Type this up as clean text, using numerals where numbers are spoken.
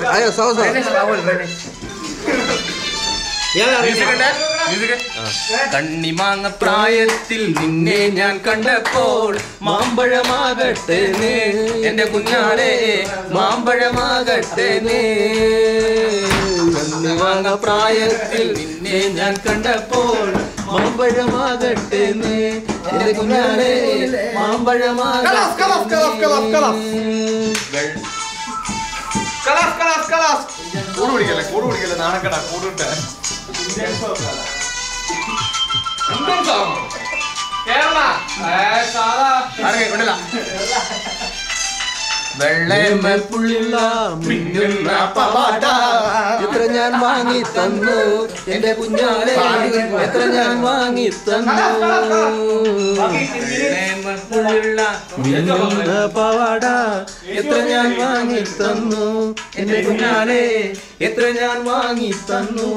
Ayo, sama-sama. കണ്ണിമാങ്ങ പ്രായത്തിൽ നിന്നെ ഞാൻ കണ്ടപ്പോൾ മാമ്പഴമാകട്ടെ എന്റെ കുഞ്ഞാളെ മാമ്പഴമാകട്ടെ കണ്ണിമാങ്ങ പ്രായത്തിൽ നിന്നെ ഞാൻ കണ്ടപ്പോൾ മാമ്പഴമാകട്ടെ എന്റെ കുഞ്ഞാളെ മാമ്പഴമാകട്ടെ വെള്ളമപ്പുള്ളില്ല മിന്നുന്ന പവാട എത്ര ഞാൻ വാങ്ങി തന്നു എന്റെ കുഞ്ഞാളെ എത്ര ഞാൻ വാങ്ങി തന്നു വെള്ളമപ്പുള്ളില്ല മിന്നുന്ന പവാട എത്ര ഞാൻ വാങ്ങി തന്നു എന്റെ കുഞ്ഞാളെ എത്ര ഞാൻ വാങ്ങി തന്നു